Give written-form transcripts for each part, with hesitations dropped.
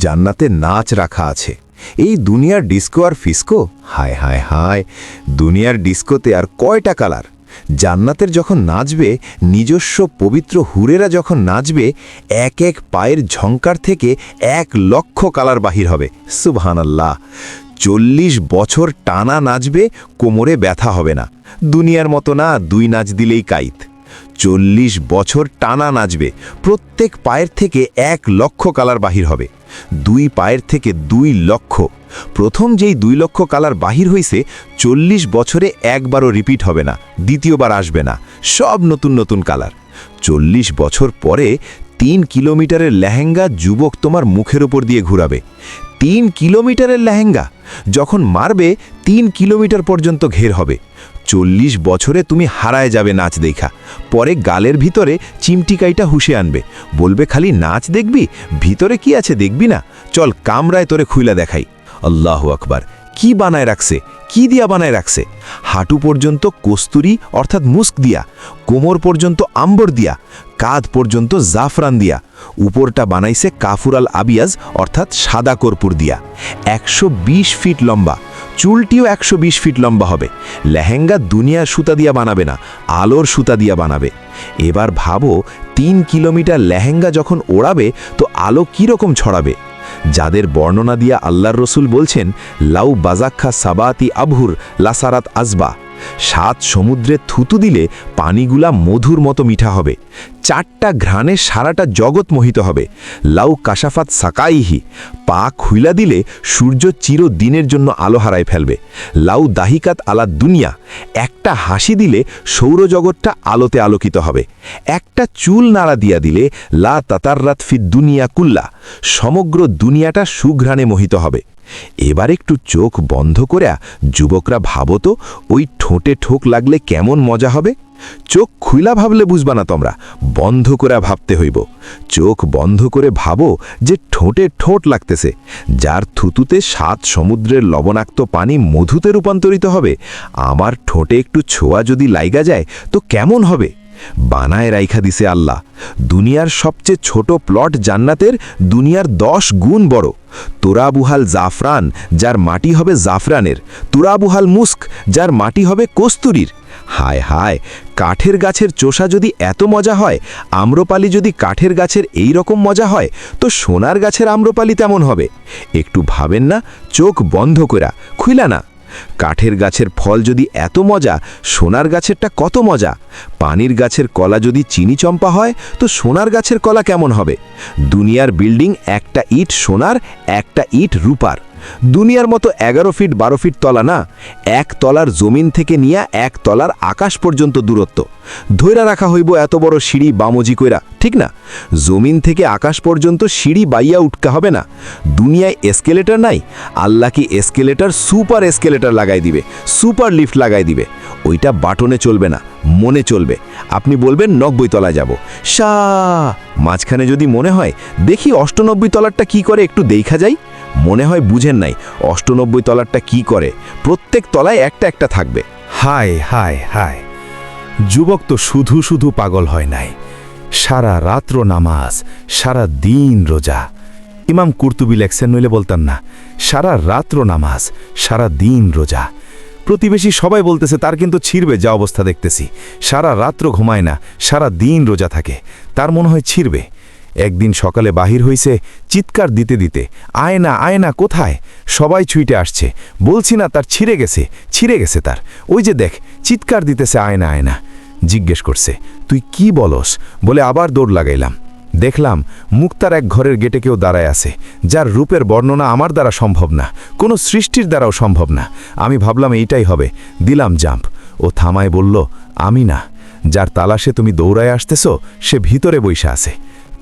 জান্নাতে নাচ রাখা আছে। এই দুনিয়ার ডিস্কো আর ফিস্কো, হায় হায় হায়, দুনিয়ার ডিস্কোতে আর কয়টা কালার। জান্নাতের যখন নাচবে, নিজস্ব পবিত্র হুরেরা যখন নাচবে, এক এক পায়ের ঝংকার থেকে 1,00,000 কালার বাহির হবে। সুবহানাল্লাহ। 40 বছর টানা নাচবে, কোমরে ব্যথা হবে না। দুনিয়ার মতো না, 2 নাচ দিলেই কাইত। 40 বছর টানা নাচবে, প্রত্যেক পায়ের থেকে 1,00,000 কালার বাহির হবে। 2 পায়ের থেকে 2 লক্ষ। প্রথম যেই 2 লক্ষ কালার বাহির হইছে, 40 বছরে একবারও রিপিট হবে না, দ্বিতীয়বার আসবে না, সব নতুন নতুন কালার। 40 বছর পরে 3 কিলোমিটারের লেহেঙ্গা যুবক তোমার মুখের ওপর দিয়ে ঘুরাবে। 3 কিলোমিটারের লেহেঙ্গা যখন মারবে, 3 কিলোমিটার পর্যন্ত ঘের হবে। 40 বছরে তুমি হারায় যাবে নাচ দেখা। পরে গালের ভিতরে চিমটিকাইটা হুশে আনবে, বলবে খালি নাচ দেখবি, ভিতরে কি আছে দেখবি না, চল কামরায় তোরে খুইলা দেখাই। আল্লাহু আকবার। কি বানায় রাখছে, কি দিয়া বানায় রাখছে? হাঁটু পর্যন্ত কস্তুরি অর্থাৎ মুস্ক দিয়া, কোমর পর্যন্ত আম্বর দিয়া, কাঁধ পর্যন্ত জাফরান দিয়া, উপরটা বানাইছে কাফুরাল আবিয়াজ অর্থাৎ সাদা কর্পূর দিয়া। 120 ফিট লম্বা, চুলটিও 120 ফিট লম্বা হবে। লেহেঙ্গা দুনিয়ার সুতা দিয়া বানাবে না, আলোর সুতা দিয়া বানাবে। এবার ভাবো, 3 কিলোমিটার লেহেঙ্গা যখন ওড়াবে, তো আলো কীরকম ছড়াবে। যাদের বর্ণনা দিয়া আল্লাহর রসুল বলছেন, লাউ বাজাক্ষা সাবাতি আবহুর লাসারাত আজবা, 7 সমুদ্রে থুতু দিলে পানিগুলা মধুর মতো মিঠা হবে। 4টা ঘ্রাণে সারাটা জগৎ মোহিত হবে। লাউ কাশাফাত সাকাইহি, পা খুইলা দিলে সূর্য চিরদিনের জন্য আলো হারায় ফেলবে। লাউ দাহিকাত আলা দুনিয়া, একটা হাসি দিলে সৌরজগৎটা আলোতে আলোকিত হবে। একটা চুল নাড়া দিয়া দিলে লা তাতাররাত ফি দুনিয়া কুল্লা, সমগ্র দুনিয়াটা সুঘ্রাণে মোহিত হবে। এবার একটু চোখ বন্ধ করে যুবকরা ভাবো তো, ওই ঠোঁটে ঠোক লাগলে কেমন মজা হবে। চোখ খুইলা ভাবলে বুঝবা না তোমরা, বন্ধ করে ভাবতে হইব। চোখ বন্ধ করে ভাবো যে ঠোঁটে ঠোঁট লাগতেছে, যার থুতুতে 7 সমুদ্রের লবণাক্ত পানি মধুতে রূপান্তরিত হবে। আমার ঠোঁটে একটু ছোঁয়া যদি লাইগা যায় তো কেমন হবে। বানায় রাইখা দিছে আল্লাহ। দুনিয়ার সবচেয়ে ছোট প্লট জান্নাতের দুনিয়ার 10 গুণ বড়। তুরাবুহাল জাফরান, যার মাটি হবে জাফরানের। তুরাবুহাল মুস্ক, যার মাটি হবে কস্তুরীর। হায় হায়, কাঠের গাছের চোষা যদি এত মজা হয়, আম্রপালি যদি কাঠের গাছের এই রকম মজা হয়, তো সোনার গাছের আম্রপালি তেমন হবে। একটু ভাবেন না, চোখ বন্ধ করা, খুইলা না। কাঠের গাছের ফল যদি এত মজা, সোনার গাছেরটা কত মজা। পানির গাছের কলা যদি চিনি চম্পা হয়, তো সোনার গাছের কলা কেমন হবে। দুনিয়ার বিল্ডিং, একটা ইট সোনার, একটা ইট রূপার। দুনিয়ার মতো 11 ফিট 12 ফিট তলা না, 1 তলার জমিন থেকে নিয়ে 1 তলার আকাশ পর্যন্ত দূরত্ব। ধৈরা রাখা হইব এত বড় সিঁড়ি বামজি কইরা, ঠিক না? জমিন থেকে আকাশ পর্যন্ত সিঁড়ি বাইয়া উঠকা হবে না। দুনিয়ায় এসকেলেটর নাই, আল্লাহ কি এসকেলেটর, সুপার এসকেলেটর লাগাই দিবে, সুপার লিফট লাগাই দিবে। ওইটা বাটনে চলবে না, মনে চলবে। আপনি বলবেন 90 তলায় যাব, মাঝখানে যদি মনে হয় দেখি 98 তলারটা কি করে, একটু দেখা যাই, মনে হয় বুঝেন নাই 98 তলারটা কি করে। প্রত্যেক তলায় একটা একটা থাকবে। হায় হায় হায়, যুবক তো শুধু শুধু পাগল হয় নাই, সারা রাত্র নামাজ, সারা দিন রোজা। ইমাম কুরতুবী লেখছেন, নইলে বলতাম না। সারা রাত্র নামাজ, সারা দিন রোজা। প্রতিবেশী সবাই বলতেছে তার কিন্তু ছিড়বে, যা অবস্থা দেখতেছি। সারা রাত্র ঘুমায় না, সারা দিন রোজা থাকে, তার মনে হয় ছিড়বে। একদিন সকালে বাহির হইছে, চিৎকার দিতে দিতে, আয় না আয় না, কোথায়? সবাই ছুটে আসছে, বলছি না তার ছিঁড়ে গেছে তার। ওই যে দেখ, চিৎকার দিতেছে, আয় না আয় না। জিজ্ঞেস করছে, তুই কি বলস? বলে আবার দৌড় লাগাইলাম। দেখলাম মুক্তার এক ঘরের গেটে কেউ দাঁড়ায় আছে, যার রূপের বর্ণনা আমার দ্বারা সম্ভব না, কোনো সৃষ্টির দ্বারাও সম্ভব না। আমি ভাবলাম এইটাই হবে, দিলাম জাম্প। ও থামায় বলল, আমি না, যার তালাশে তুমি দৌড়ায় আসতেছ সে ভিতরে বইসা আছে।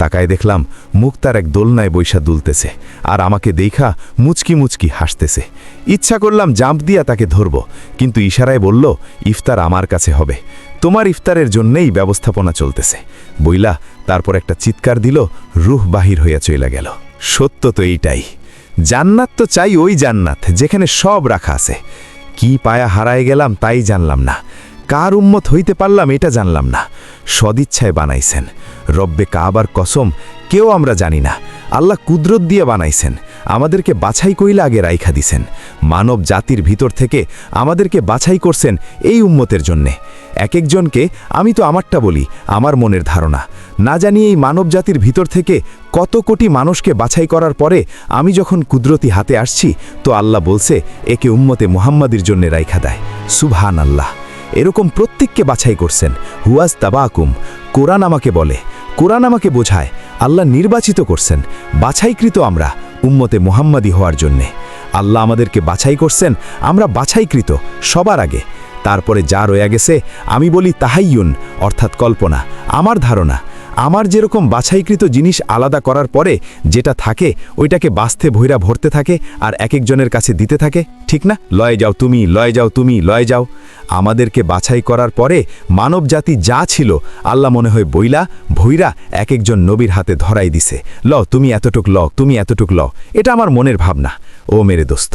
তাকায় দেখলাম মুক্তার এক দোলনায় বৈশা দুলতেছে, আর আমাকে দেখা মুচকি মুচকি হাসতেছে। ইচ্ছা করলাম জাম্প দিয়া তাকে ধরব, কিন্তু ইশারায় বলল, ইফতার আমার কাছে হবে, তোমার ইফতারের জন্যেই ব্যবস্থাপনা চলতেছে বইলা। তারপর একটা চিৎকার দিল, রুহ বাহির হইয়া চইলা গেল। সত্য তো এইটাই, জান্নাত তো চাই ওই জান্নাত যেখানে সব রাখা আছে। কি পায়া হারায় গেলাম তাই জানলাম না, কার উম্মত হইতে পারলাম এটা জানলাম না। সদিচ্ছায় বানাইছেন, রব্বে কাবার কসম, কেউ আমরা জানি না। আল্লাহ কুদরত দিয়ে বানাইছেন, আমাদেরকে বাছাই কইলা আগে রাইখা দিছেন। মানব জাতির ভিতর থেকে আমাদেরকে বাছাই করছেন এই উম্মতের জন্যে। এক একজনকে আমি তো আমারটা বলি, আমার মনের ধারণা, না জানি এই মানব জাতির ভিতর থেকে কত কোটি মানুষকে বাছাই করার পরে আমি যখন কুদরতি হাতে আসছি, তো আল্লাহ বলছে একে উম্মতে মুহাম্মাদির জন্য রাইখা দেয়। সুবহান আল্লাহ। এরকম প্রত্যেককে বাছাই করছেন। হুয়াজ তাবাকুম, কোরআন আমাকে বলে, কোরআন আমাকে বোঝায় আল্লাহ নির্বাচিত করছেন, বাছাইকৃত আমরা উম্মতে মুহাম্মাদি হওয়ার জন্যে। আল্লাহ আমাদেরকে বাছাই করছেন, আমরা বাছাইকৃত সবার আগে। তারপরে যা রয়ে গেছে আমি বলি তাহাইয়ুন, অর্থাৎ কল্পনা, আমার ধারণা। আমার যেরকম বাছাইকৃত জিনিস আলাদা করার পরে যেটা থাকে ওইটাকে বাস্তে ভৈরা ভরতে থাকে আর এক একজনের কাছে দিতে থাকে, ঠিক না? লয়ে যাও তুমি, লয়ে যাও তুমি, লয়ে যাও। আমাদেরকে বাছাই করার পরে মানব জাতি যা ছিল আল্লাহ মনে হয় বইলা ভৈরা এক একজন নবীর হাতে ধরাই দিছে, ল তুমি এতটুক ল, তুমি এতটুক ল। এটা আমার মনের ভাবনা। ও মেরে দোস্ত,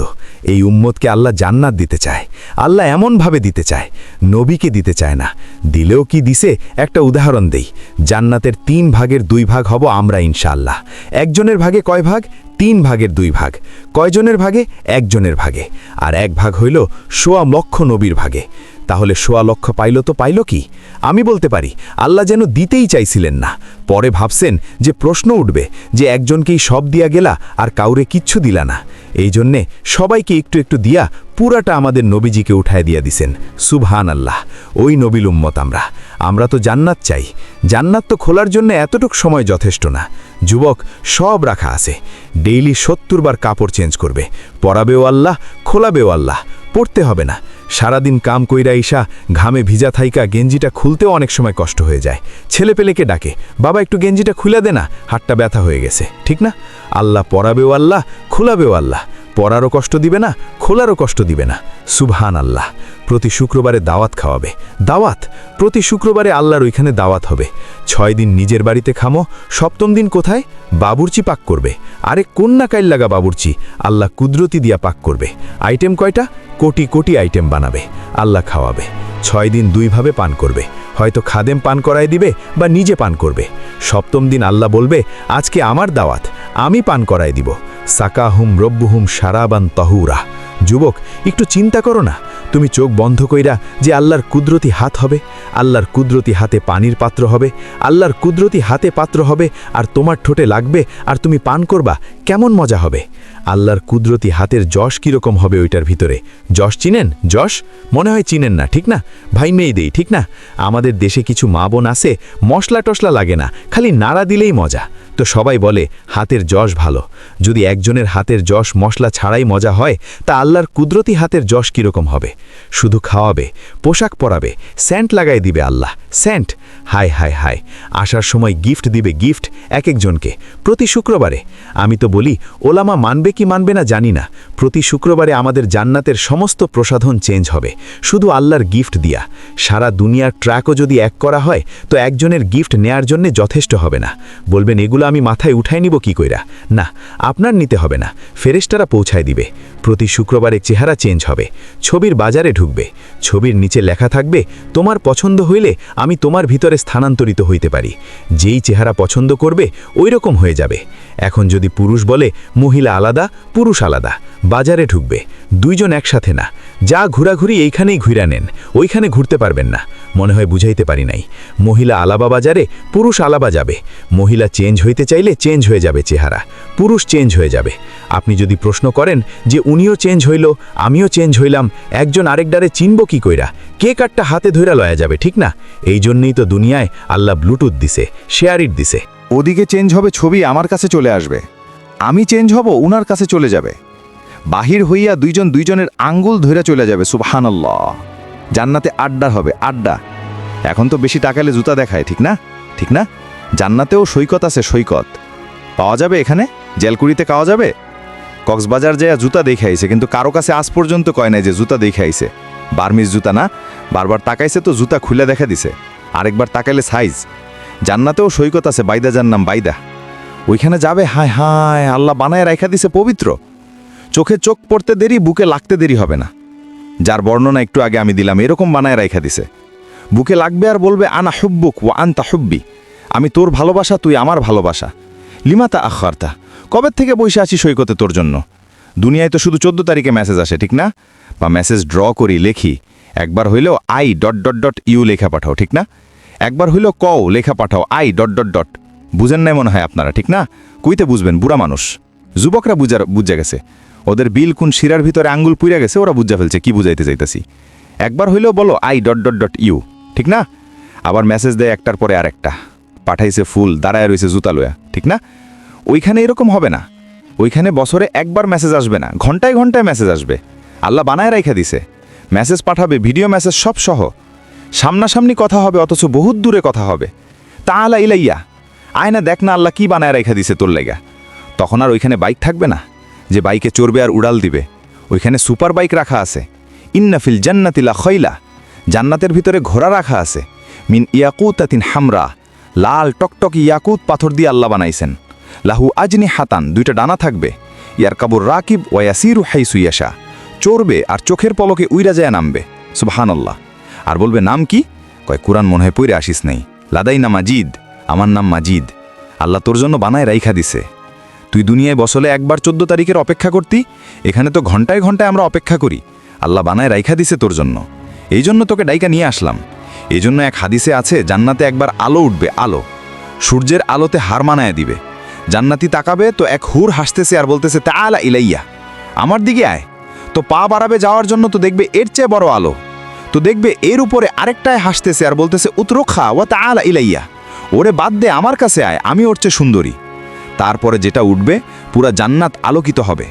এই উম্মতকে আল্লাহ জান্নাত দিতে চায়। আল্লাহ এমনভাবে দিতে চায়, নবীকে দিতে চায় না। দিলেও কি দিছে? একটা উদাহরণ দেই। জান্নাতের 3 ভাগের 2 ভাগ হব আমরা ইনশাআল্লাহ। একজনের ভাগে কয় ভাগ? 3 ভাগের 2 ভাগ। কয়জনের ভাগে? একজনের ভাগে। আর 1 ভাগ হইল 1.25 লক্ষ নবীর ভাগে। তাহলে 1.25 লক্ষ পাইল তো পাইল কি? আমি বলতে পারি আল্লাহ যেন দিতেই চাইছিলেন না। পরে ভাবছেন যে প্রশ্ন উঠবে যে একজনকেই সব দিয়া গেলা আর কাউরে কিচ্ছু দিলা না। এই জন্যে সবাইকে একটু একটু দিয়া পুরাটা আমাদের নবীজিকে উঠায় দিয়া দিছেন। সুবহান আল্লাহ। ওই নবীল উম্মত আমরা তো জান্নাত চাই। জান্নাত তো খোলার জন্য এতটুক সময় যথেষ্ট না। যুবক, সব রাখা আছে। ডেইলি 70 বার কাপড় চেঞ্জ করবে, পরাবেও আল্লাহ, খোলাবেও আল্লাহ। পড়তে হবে না। সারাদিন কাম কইরা ইসা ঘামে ভিজা থাইকা গেঞ্জিটা খুলতেও অনেক সময় কষ্ট হয়ে যায়। ছেলেপেলেকে ডাকে, বাবা একটু গেঞ্জিটা খুলে দে না, হাতটা ব্যথা হয়ে গেছে, ঠিক না? আল্লাহ পরাবেও আল্লাহ, খোলাবেও আল্লাহ। পরারও কষ্ট দিবে না, খোলারও কষ্ট দিবে না। সুবহান আল্লাহ। প্রতি শুক্রবারে দাওয়াত খাওয়াবে। দাওয়াত প্রতি শুক্রবারে আল্লাহর ওইখানে দাওয়াত হবে। 6 দিন নিজের বাড়িতে খামো, 7ম দিন কোথায়? বাবুর্চি পাক করবে। আরে কন্যা কাইল লাগা বাবুর্চি আল্লাহ কুদরতি দিয়া পাক করবে। আইটেম কয়টা? কোটি কোটি আইটেম বানাবে, আল্লাহ খাওয়াবে। 6 দিন 2 ভাবে পান করবে, হয়তো খাদেম পান করায় দিবে বা নিজে পান করবে। 7ম দিন আল্লাহ বলবে আজকে আমার দাওয়াত, আমি পান করায় দিব। সাকাহুম রব্বুহুম শারাবান তাহুরা। যুবক, একটু চিন্তা করো না। তুমি চোখ বন্ধ কইরা যে আল্লাহর কুদরতি হাত হবে, আল্লাহর কুদরতি হাতে পানির পাত্র হবে, আল্লাহর কুদরতি হাতে পাত্র হবে আর তোমার ঠোঁটে লাগবে আর তুমি পান করবা, কেমন মজা হবে? আল্লাহর কুদরতি হাতের যশ কীরকম হবে ওইটার ভিতরে? যশ চিনেন? যশ মনে হয় চিনেন না, ঠিক না? ভাই মেয়ে দেই, ঠিক না? আমাদের দেশে কিছু মা বোন আছে, মশলা টশলা লাগে না, খালি নাড়া দিলেই মজা। তো সবাই বলে হাতের যশ ভালো। যদি একজনের হাতের যশ মশলা ছাড়াই মজা হয়, তা আল্লাহর কুদরতি হাতের যশ কীরকম হবে? শুধু খাওয়াবে, পোশাক পরাবে, সেন্ট লাগাই দিবে আল্লাহ, সেন্ট। হায় হায় হায়, আসার সময় গিফট দিবে, গিফট এক একজনকে প্রতি শুক্রবারে। আমি তো বলি ওলামা মানবে কি মানবে না জানি না, প্রতি শুক্রবারে আমাদের জান্নাতের সমস্ত প্রসাধন চেঞ্জ হবে শুধু আল্লাহর গিফট দিয়া। সারা দুনিয়ার ট্র্যাকও যদি এক করা হয় তো একজনের গিফট নেয়ার জন্য যথেষ্ট হবে না। বলবেন এগুলো আমি মাথায় উঠাই নিব কি কইরা? না, আপনার নিতে হবে না, ফেরেশতারা পৌঁছায় দিবে। প্রতি শুক্রবারে চেহারা চেঞ্জ হবে, ছবির বাজারে ঢুকবে, ছবির নিচে লেখা থাকবে তোমার পছন্দ হইলে আমি তোমার ভিতরে স্থানান্তরিত হইতে পারি। যেই চেহারা পছন্দ করবে ওই রকম হয়ে যাবে। এখন যদি পুরুষ বলে মহিলা আলাদা, পুরুষ আলাদা, বাজারে ঢুকবে, 2 জন একসাথে না। যা ঘোরাঘুরি এইখানেই ঘুরা নেন, ওইখানে ঘুরতে পারবেন না। মনে হয় বুঝাইতে পারি নাই। মহিলা আলাবা বাজারে, পুরুষ আলাবা যাবে। মহিলা চেঞ্জ হইতে চাইলে চেঞ্জ হয়ে যাবে চেহারা, পুরুষ চেঞ্জ হয়ে যাবে। আপনি যদি প্রশ্ন করেন যে উনিও চেঞ্জ হইল আমিও চেঞ্জ হইলাম, একজন আরেকডারে চিনব কি কইরা? কে কাটটা হাতে ধইরা লয়া যাবে, ঠিক না? এই জন্যই তো দুনিয়ায় আল্লাহ ব্লুটুথ দিছে, শেয়ারিট দিছে। ওদিকে চেঞ্জ হবে ছবি আমার কাছে চলে আসবে, আমি চেঞ্জ হব উনার কাছে চলে যাবে। বাহির হইয়া 2 জন 2 জনের আঙ্গুল ধইরা চলে যাবে। সুবহানাল্লাহ। জান্নাতে আড্ডা হবে, আড্ডা। এখন তো বেশি টাকালে জুতা দেখায়, ঠিক না? ঠিক না? জান্নাতেও সৈকত আছে, সৈকত পাওয়া যাবে। এখানে জেলকুড়িতে পাওয়া যাবে। কক্সবাজার যায় জুতা দেখাইছে, কিন্তু কারো কাছে আজ পর্যন্ত কয় নাই যে জুতা দেখাইছে। বার্মিজ জুতা না, বারবার তাকাইছে তো জুতা খুলে দেখা দিছে, আরেকবার তাকাইলে সাইজ। জান্নাতেও সৈকত আছে, বাইদা, যার নাম বাইদা। ওইখানে যাবে, হায় হায়, আল্লাহ বানায় রাখা দিছে পবিত্র। চোখে চোখ পড়তে দেরি, বুকে লাগতে দেরি হবে না। যার বর্ণনা একটু আগে আমি দিলাম, এরকম বানায় রাখা দিছে। বুকে লাগবে আর বলবে আনা হুব্বুক ওয়া আনতা হুব্বি, আমি তোর ভালোবাসা, তুই আমার ভালোবাসা। লিমাতা আখারতা, কবে থেকে বসে আছি সৈকতে তোর জন্য? দুনিয়ায় তো শুধু 14 তারিখে মেসেজ আসে, ঠিক না? বা মেসেজ ড্র করি, লেখি, একবার হইলেও I.ইউ লেখা পাঠাও, ঠিক না? একবার হইলেও কও লেখা পাঠাও I. বুঝেন নাই মনে হয় আপনারা, ঠিক না? কইতে বুঝবেন, বুড়া মানুষ। যুবকরা বুঝা গেছে, ওদের বিল কোন শিরার ভিতরে আঙ্গুল পুইরা গেছে, ওরা বুঝা ফেলছে কি বুঝাইতে চাইতাছি। একবার হইলেও বলো I.ইউ, ঠিক না? আবার মেসেজ দেয় একটার পরে আর একটা, পাঠাইছে ফুল, দাঁড়ায় রয়েছে জুতা লয়া, ঠিক না? ওইখানে এরকম হবে না। ওইখানে বছরে একবার মেসেজ আসবে না, ঘন্টায় ঘন্টায় মেসেজ আসবে। আল্লাহ বানায় রাইখা দিছে, মেসেজ পাঠাবে, ভিডিও মেসেজ সব সহ, সামনাসামনি কথা হবে, অথচ বহুত দূরে কথা হবে। তাআলা ইলাইয়া, আয়না দেখ না আল্লাহ কি বানায় রাইখা দিছে তোর লেগা। তখন আর ওইখানে বাইক থাকবে না যে বাইকে চড়বে আর উড়াল দিবে। ওইখানে সুপার বাইক রাখা আছে। ইন্নাফিল জান্নাতিলা খয়লা, জান্নাতের ভিতরে ঘোড়া রাখা আছে। মিন ইয়াকুতাতিন হামরা, লাল টকটক ইয়াকুত পাথর দিয়ে আল্লাহ বানাইছেন। লাহু আজনি হাতান, 2টা ডানা থাকবে। ইয়ার কাবুর রাকিব ওয়াসিরু হাইসু ইয়াশা, চড়বে আর চোখের পলকে উইরা যায় নামবে। সুবহানাল্লাহ। আর বলবে নাম কি? কয় কুরআন মনে হয় পইরে আসিস নাই। লাদাইনা মাজিদ, আমার নাম মাজিদ। আল্লাহ তোর জন্য বানায় রাইখা দিছে। তুই দুনিয়ায় বছরে একবার 14 তারিখের অপেক্ষা করতি, এখানে তো ঘন্টায় ঘন্টায় আমরা অপেক্ষা করি। আল্লাহ বানায় রাইখা দিছে তোর জন্য, এই জন্য তোকে ডাইকা নিয়ে আসলাম। এই জন্য এক হাদিসে আছে, জান্নাতে একবার আলো উঠবে, আলো সূর্যের আলোতে হার মানায় দিবে। জান্নাতি তাকাবে তো এক হুর হাসতেছে আর বলতেছে তাআলা ইলাইয়া, আমার দিকে আয়। তো পা বাড়াবে যাওয়ার জন্য, তো দেখবে এর চেয়ে বড় আলো। তো দেখবে এর উপরে আরেকটায় হাসতেছে আর বলতেছে উতরুখা ওয়া তাআলা ইলাইয়া, ওরে বাদ দে, আমার কাছে আয়, আমি ওর চেয়ে সুন্দরী। তারপরে যেটা উঠবে, পুরা জান্নাত আলোকিত হবে।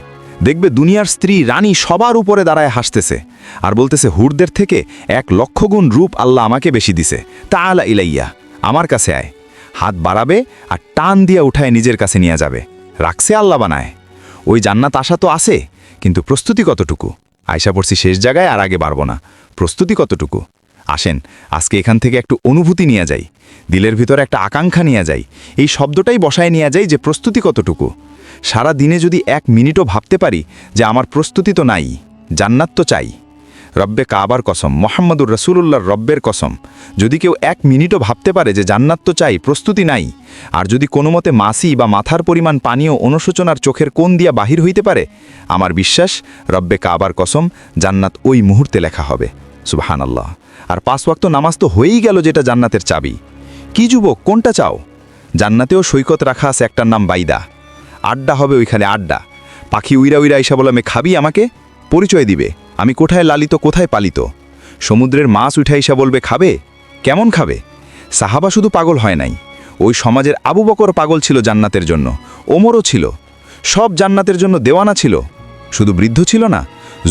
দেখবে দুনিয়ার স্ত্রী রানী সবার উপরে দাঁড়ায় হাসতেছে আর বলতেছে হুরদের থেকে 1,00,000 গুণ রূপ আল্লাহ আমাকে বেশি দিছে, তাআলা ইলাইয়া, আমার কাছে আয়। হাত বাড়াবে আর টান দিয়া উঠায় নিজের কাছে নিয়ে যাবে। রাখছে আল্লাহ বানায়। ওই জান্নাত আশা তো আছে, কিন্তু প্রস্তুতি কতটুকু? আয়সা পড়ছি শেষ জায়গায়, আর আগে বাড়ব না। প্রস্তুতি কতটুকু? আসেন আজকে এখান থেকে একটু অনুভূতি নিয়ে যাই, দিলের ভিতরে একটা আকাঙ্ক্ষা নিয়ে যাই। এই শব্দটাই বসায় নিয়ে যাই যে প্রস্তুতি কতটুকু। সারা দিনে যদি 1 মিনিটও ভাবতে পারি যে আমার প্রস্তুতি তো নাই, জান্নাত তো চাই। রব্বে কাবার কসম, মোহাম্মদুর রাসূলুল্লাহর রব্বের কসম, যদি কেউ 1 মিনিটও ভাবতে পারে যে জান্নাত তো চাই, প্রস্তুতি নাই, আর যদি কোনো মতে মাসি বা মাথার পরিমাণ পানীয় অনুশোচনার চোখের কোণ দিয়া বাহির হইতে পারে, আমার বিশ্বাস রব্বে কাবার কসম, জান্নাত ওই মুহূর্তে লেখা হবে। সুবহানাল্লাহ। আর 5 ওয়াক্ত নামাজ তো হয়েই গেল, যেটা জান্নাতের চাবি। কি যুবক, কোনটা চাও? জান্নাতেও সৈকত রাখা আছে, একটার নাম বাইদা। আড্ডা হবে ওইখানে, আড্ডা। পাখি উইরা উইরা আইসা বলে, আমি খাবি, আমাকে পরিচয় দিবে, আমি কোথায় লালিত কোথায় পালিত। সমুদ্রের মাছ উঠে আইসা বলবে খাবে। কেমন খাবে? সাহাবা শুধু পাগল হয় নাই, ওই সমাজের আবু বকর পাগল ছিল জান্নাতের জন্য, ওমরও ছিল। সব জান্নাতের জন্য দেওয়ানা ছিল। শুধু বৃদ্ধ ছিল না,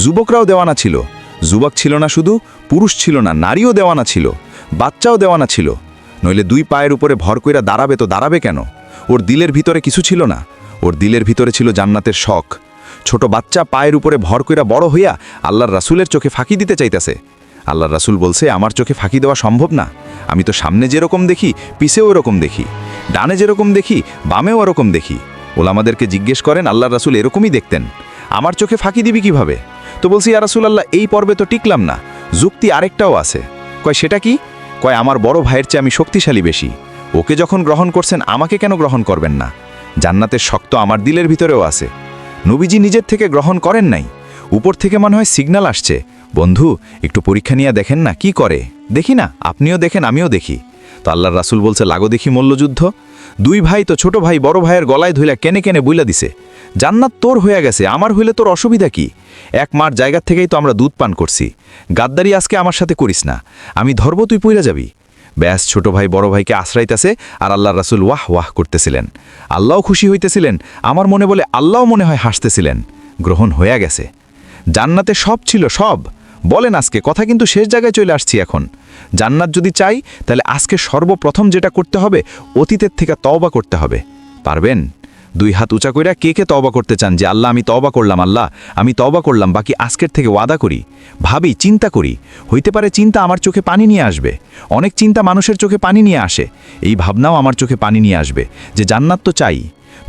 যুবকরাও দেওয়ানা ছিল। যুবক ছিল না শুধু, পুরুষ ছিল না, নারীও দেওয়ানা ছিল, বাচ্চাও দেওয়ানা ছিল। নইলে 2 পায়ের উপরে ভর কইরা দাঁড়াবে তো দাঁড়াবে কেন? ওর দিলের ভিতরে কিছু ছিল না, ওর দিলের ভিতরে ছিল জান্নাতের শখ। ছোট বাচ্চা পায়ের উপরে ভর কইরা বড় হইয়া আল্লাহর রাসূলের চোখে ফাঁকি দিতে চাইতেছে। আল্লাহর রাসূল বলছে, আমার চোখে ফাঁকি দেওয়া সম্ভব না। আমি তো সামনে যেরকম দেখি, পিছেও এরকম দেখি, ডানে যেরকম দেখি, বামেও এরকম দেখি। ওলামাদেরকে জিজ্ঞেস করেন, আল্লাহর রাসূল এরকমই দেখতেন, আমার চোখে ফাঁকি দিবি কিভাবে? তো বলছি, ইয়া রাসূলুল্লাহ, এই পর্বে তো টিকলাম না, যুক্তি আরেকটাও আছে। কয় সেটা কি? কয় আমার বড় ভাইয়ের চেয়ে আমি শক্তিশালী বেশি, ওকে যখন গ্রহণ করছেন আমাকে কেন গ্রহণ করবেন না? জান্নাতের শক্ত আমার দিলের ভিতরেও আছে। নবীজি নিজের থেকে গ্রহণ করেন নাই, উপর থেকে মনে হয় সিগন্যাল আসছে, বন্ধু একটু পরীক্ষা নিয়ে দেখেন না কি করে। দেখি না, আপনিও দেখেন আমিও দেখি। তো আল্লাহর রাসূল বলছে, লাগো দেখি মল্লযুদ্ধ। 2 ভাই তো ছোট ভাই বড় ভাইয়ের গলায় ধইলা কেনে কেনে বইলা দিছে, জান্নাত তোর হয়ে গেছে, আমার হইলে তোর অসুবিধা কি? 1 মার জায়গার থেকেই তো আমরা দুধ পান করছি, গাদ্দারি আজকে আমার সাথে করিস না, আমি ধরব তুই পইরা যাবি। ব্যাস, ছোট ভাই বড় ভাইকে আশ্রাইতেছে আর আল্লাহর রাসূল ওয়াহ ওয়াহ করতেছিলেন। আল্লাহও খুশি হইতেছিলেন, আমার মনে বলে আল্লাহও মনে হয় হাসতেছিলেন। গ্রহণ হয়ে গেছে, জান্নাতে সব ছিল, সব। বলেন আজকে কথা কিন্তু শেষ জায়গায় চলে আসছি এখন। জান্নাত যদি চাই, তাহলে আজকে সর্বপ্রথম যেটা করতে হবে, অতীতের থেকে তওবা করতে হবে। পারবেন? 2 হাত উঁচা কইরা কে কে তওবা করতে চান যে আল্লাহ আমি তওবা করলাম, আল্লাহ আমি তওবা করলাম, বাকি আজকের থেকে ওয়াদা করি। ভাবি, চিন্তা করি, হইতে পারে চিন্তা আমার চোখে পানি নিয়ে আসবে। অনেক চিন্তা মানুষের চোখে পানি নিয়ে আসে, এই ভাবনাও আমার চোখে পানি নিয়ে আসবে যে জান্নাত তো চাই।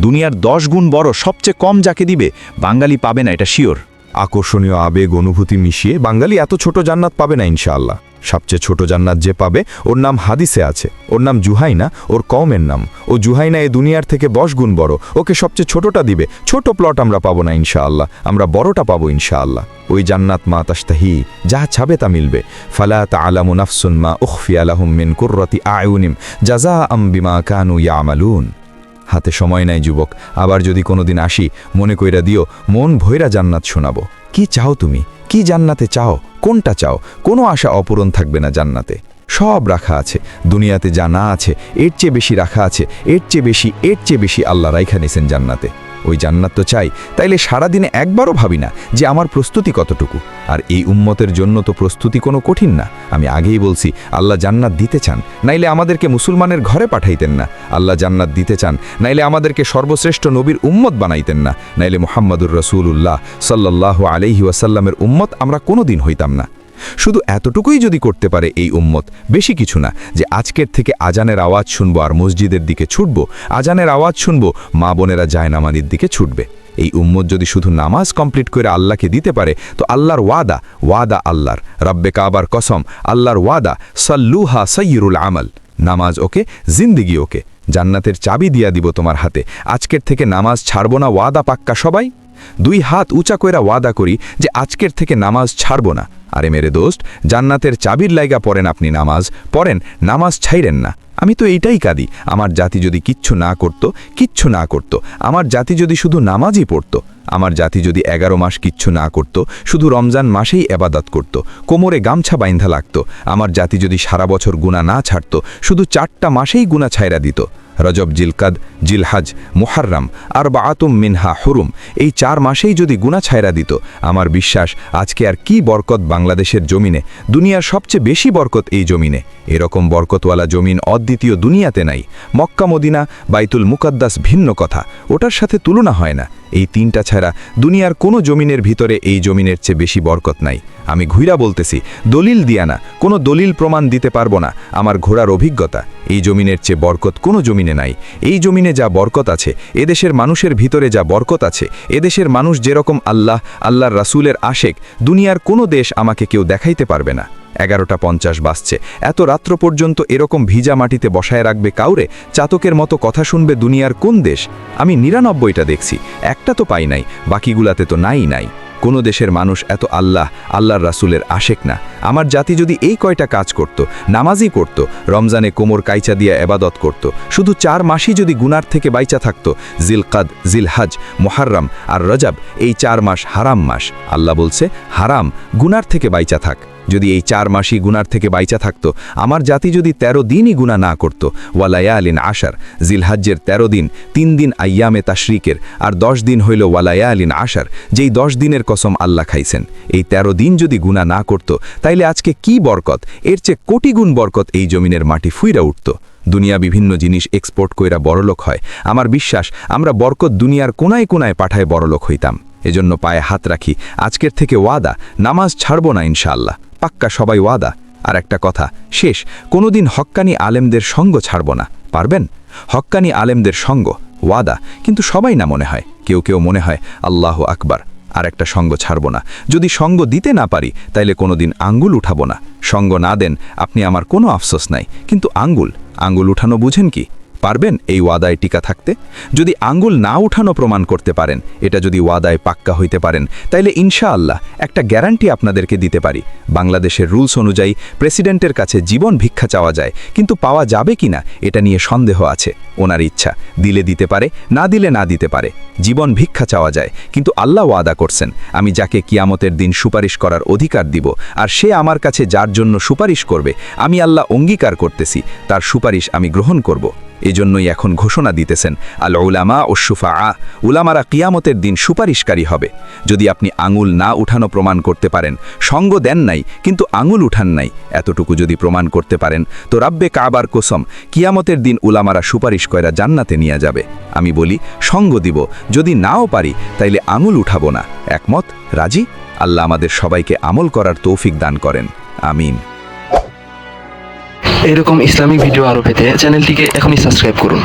দুনিয়ার 10 গুণ বড় সবচেয়ে কম যাকে দিবে, বাঙালি পাবে না, এটা শিওর। আকর্ষণীয় আবেগ অনুভূতি মিশিয়ে বাঙালি এত ছোট জান্নাত পাবে না ইনশাআল্লাহ। সবচেয়ে ছোট জান্নাত যে পাবে ওর নাম হাদিসে আছে, ওর নাম জুহাইনা, ওর কওমের নাম। ও জুহাইনা এই দুনিয়ার থেকে 10 গুণ বড়, ওকে সবচেয়ে ছোটটা দিবে। ছোট প্লট আমরা পাবো না ইনশাআল্লাহ, আমরা বড়টা পাবো ইনশাআল্লাহ। ওই জান্নাত মা তাশতাহি, যা ছাবে তা মিলবে। ফালা তাআলামু নাফসুন মা উখফিয়া লাহুম মিন কুররাতি আয়ুনিম জাযাআম বিমা কানু ইয়ামালুন। হাতে সময় নাই যুবক, আবার যদি কোনোদিন আসি মনে কইরা দিও, মন ভৈরা জান্নাত শোনাবো। কি চাও তুমি? কি জান্নাতে চাও? কোনটা চাও? কোনো আশা অপূরণ থাকবে না জান্নাতে। সব রাখা আছে দুনিয়াতে, যা না আছে এর চেয়ে বেশি রাখা আছে, এর চেয়ে বেশি আল্লাহ রাইখা নিছেন জান্নাতে। ওই জান্নাত তো চাই, তাইলে সারাদিনে একবারও ভাবি না যে আমার প্রস্তুতি কতটুকু। আর এই উম্মতের জন্য তো প্রস্তুতি কোনো কঠিন না। আমি আগেই বলছি, আল্লাহ জান্নাত দিতে চান, নাইলে আমাদেরকে মুসলমানের ঘরে পাঠাইতেন না। আল্লাহ জান্নাত দিতে চান, নাইলে আমাদেরকে সর্বশ্রেষ্ঠ নবীর উম্মত বানাইতেন না, নাইলে মুহাম্মাদুর রাসূলুল্লাহ সাল্লাল্লাহু আলাইহি ওয়াসাল্লামের উম্মত আমরা কোনোদিন হইতাম না। শুধু এতটুকুই যদি করতে পারে এই উম্মত, বেশি কিছু না, যে আজকের থেকে আজানের আওয়াজ শুনবো আর মসজিদের দিকে ছুটবো, আজানের আওয়াজ শুনবো, মা বোনেরা জায়নামাজের দিকে ছুটবে। এই উম্মত যদি শুধু নামাজ কমপ্লিট করে আল্লাহকে দিতে পারে, তো আল্লাহর ওয়াদা আল্লাহর, রব্বে কাবার কসম, আল্লাহর ওয়াদা, সাল্লুহা সাইয়্যিরুল আমাল। নামাজ ওকে, জিন্দিগি ওকে। জান্নাতের চাবি দিয়া দিব তোমার হাতে। আজকের থেকে নামাজ ছাড়বো না, ওয়াদা পাক্কা সবাই? 2 হাত উঁচা কইরা ওয়াদা করি যে আজকের থেকে নামাজ ছাড়বো না। আরে মেরে দোস্ত, জান্নাতের চাবির লাইগা পড়েন আপনি নামাজ, পড়েন, নামাজ ছাইরেন না। আমি তো এইটাই কাঁদি, আমার জাতি যদি কিচ্ছু না করত, আমার জাতি যদি শুধু নামাজই পড়ত, আমার জাতি যদি 11 মাস কিচ্ছু না করত, শুধু রমজান মাসেই ইবাদত করত, কোমরে গামছা বাইন্ধা লাগত, আমার জাতি যদি সারা বছর গুনাহ না ছাড়ত, শুধু 4টা মাসেই গুনাহ ছাইরা দিত, রজব, জিলকাদ, জিলহাজ, মুহাররম, আরবাআতুম মিনহা হুরুম, এই 4 মাসেই যদি গুনাহ ছাইরা দিত, আমার বিশ্বাস আজকে আর কি বরকত বাংলাদেশের জমিনে। দুনিয়ার সবচেয়ে বেশি বরকত এই জমিনে। এরকম বরকতওয়ালা জমিন অদ্বিতীয় দুনিয়াতে নাই। মক্কা, মদিনা, বাইতুল মুকাদ্দাস ভিন্ন কথা, ওটার সাথে তুলনা হয় না। এই 3টা ছাড়া দুনিয়ার কোনো জমিনের ভিতরে এই জমিনের চেয়ে বেশি বরকত নাই। আমি ঘুইরা বলতেছি, দলিল দিয়া না, কোনো দলিল প্রমাণ দিতে পারবো না। আমার ঘোরার অভিজ্ঞতা, এই জমিনের চেয়ে বরকত কোনো জমিনে নাই। এই জমিনে যা বরকত আছে, এদেশের মানুষের ভিতরে যা বরকত আছে, এদেশের মানুষ যেরকম আল্লাহর রাসূলের আশেক, দুনিয়ার কোনো দেশ আমাকে কেউ দেখাইতে পারবে না। 11:50 বাজছে, এত রাত্র পর্যন্ত এরকম ভিজা মাটিতে বসায় রাখবে কাউরে? চাতকের মতো কথা শুনবে দুনিয়ার কোন দেশ? আমি 99টা দেখছি, একটা তো পাই নাই, বাকিগুলাতে তো নাই। কোনো দেশের মানুষ এত আল্লাহর রাসূলের আশেক না। আমার জাতি যদি এই কয়টা কাজ করত, নামাজই পড়ত, রমজানে কোমর কাইচা দিয়া ইবাদত করত, শুধু 4 মাসই যদি গুনার থেকে বাইচা থাকত, জিলকাদ, জিলহাজ, মুহাররম আর রজব, এই 4 মাস হারাম মাস। আল্লাহ বলছে হারাম, গুনার থেকে বাইচা থাক। যদি এই 4 মাসই গুনার থেকে বাইচা থাকতো, আমার জাতি যদি 13 দিনই গুনাহ না করত, ওয়ালায়ালিন আশার, জিলহাজ্জের 13 দিন, 3 দিন আইয়ামে তাশরিকের, আর 10 দিন হইল ওয়ালায়ালিন আশার, যেই 10 দিনের কসম আল্লাহ খাইছেন। এই 13 দিন যদি গুনাহ না করত, তাইলে আজকে কি বরকত, এর চেয়ে কোটি গুণ বরকত এই জমিনের মাটি ফুইরা উঠত। দুনিয়া বিভিন্ন জিনিস এক্সপোর্ট কইরা বড়লোক হয়। আমার বিশ্বাস আমরা বরকত দুনিয়ার কোনায় কোনায় পাঠায় বড়লোক হইতাম। এজন্য পায়ে হাত রাখি, আজকের থেকে ওয়াদা, নামাজ ছাড়বো না ইনশাআল্লাহ, পাক্কা সবাই ওয়াদা। আর একটা কথা শেষ, কোনোদিন হক্কানি আলেমদের সঙ্গ ছাড়ব না। পারবেন? হক্কানি আলেমদের সঙ্গ, ওয়াদা। কিন্তু সবাই না মনে হয়, কেউ মনে হয় আল্লাহু আকবার। আর একটা সঙ্গ ছাড়ব না। যদি সঙ্গ দিতে না পারি, তাইলে কোনোদিন আঙ্গুল উঠাবো না। সঙ্গ না দেন আপনি, আমার কোনো আফসোস নাই, কিন্তু আঙ্গুল উঠানো বুঝেন কি? পারবেন এই ওয়াদায় টিকা থাকতে? যদি আঙ্গুল না উঠানো প্রমাণ করতে পারেন, এটা যদি ওয়াদায় পাক্কা হইতে পারেন, তাইলে ইনশাআল্লাহ একটা গ্যারান্টি আপনাদেরকে দিতে পারি। বাংলাদেশের রুলস অনুযায়ী প্রেসিডেন্টের কাছে জীবন ভিক্ষা চাওয়া যায়, কিন্তু পাওয়া যাবে কিনা এটা নিয়ে সন্দেহ আছে। ওনার ইচ্ছা, দিলে দিতে পারে, না দিলে না দিতে পারে। জীবন ভিক্ষা চাওয়া যায়, কিন্তু আল্লাহ ওয়াদা করছেন, আমি যাকে কিয়ামতের দিন সুপারিশ করার অধিকার দিব, আর সে আমার কাছে যার জন্য সুপারিশ করবে, আমি আল্লাহ অঙ্গীকার করতেছি তার সুপারিশ আমি গ্রহণ করব। এজন্যই এখন ঘোষণা দিতেছেন, আল উলামা ও শুফাআ, উলামারা কিয়ামতের দিন সুপারিশকারী হবে। যদি আপনি আঙুল না উঠানো প্রমাণ করতে পারেন, সঙ্গ দেন নাই কিন্তু আঙুল উঠান নাই, এতটুকু যদি প্রমাণ করতে পারেন, তো রাব্বে কাবার কসম, কিয়ামতের দিন উলামারা সুপারিশ কইরা জান্নাতে নিয়ে যাবে। আমি বলি সঙ্গ দিব, যদি নাও পারি তাইলে আঙুল উঠাবো না। একমত? রাজি? আল্লাহ আমাদের সবাইকে আমল করার তৌফিক দান করেন, আমিন। এরকম ইসলামিক ভিডিও আরো পেতে চ্যানেলটিকে এখনই সাবস্ক্রাইব করুন।